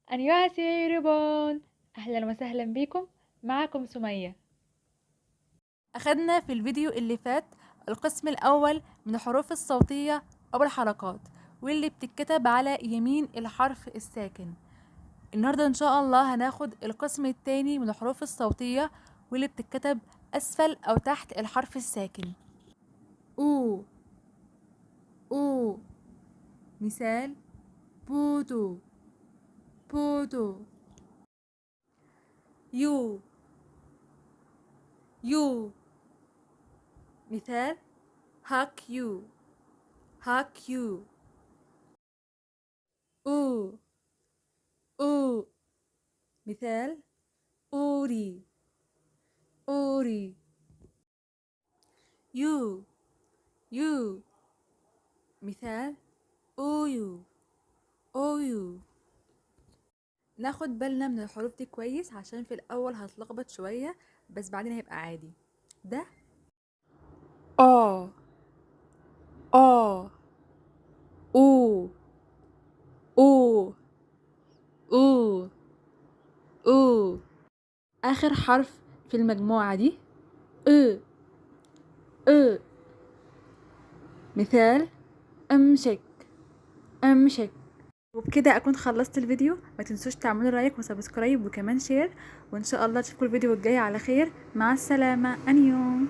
안녕하세요 يوريبون. أهلا وسهلا بكم. معكم سمية. أخدنا في الفيديو اللي فات القسم الأول من الحروف الصوتية أو الحركات، واللي بتتكتب على يمين الحرف الساكن. النهاردة إن شاء الله هناخد القسم التاني من الحروف الصوتية، واللي بتتكتب أسفل أو تحت الحرف الساكن. أو أو. مثال: بودو بودو. يو يو. مثال: هاك يو هاك يو. أو أو. مثال: أوري أوري. يو يو. مثال: أويو أويو. ناخد بالنا من الحروف دي كويس عشان في الأول هتلخبط شوية، بس بعدين هيبقى عادي. ده آ آ. أو أو أو أو. آخر حرف في المجموعة دي أ أ. مثال: أمشك أمشك. وبكده اكون خلصت الفيديو. ما تنسوش تعملوا لايك وسبسكرايب وكمان شير، وان شاء الله تشوفوا الفيديو الجاي على خير. مع السلامة. انيو.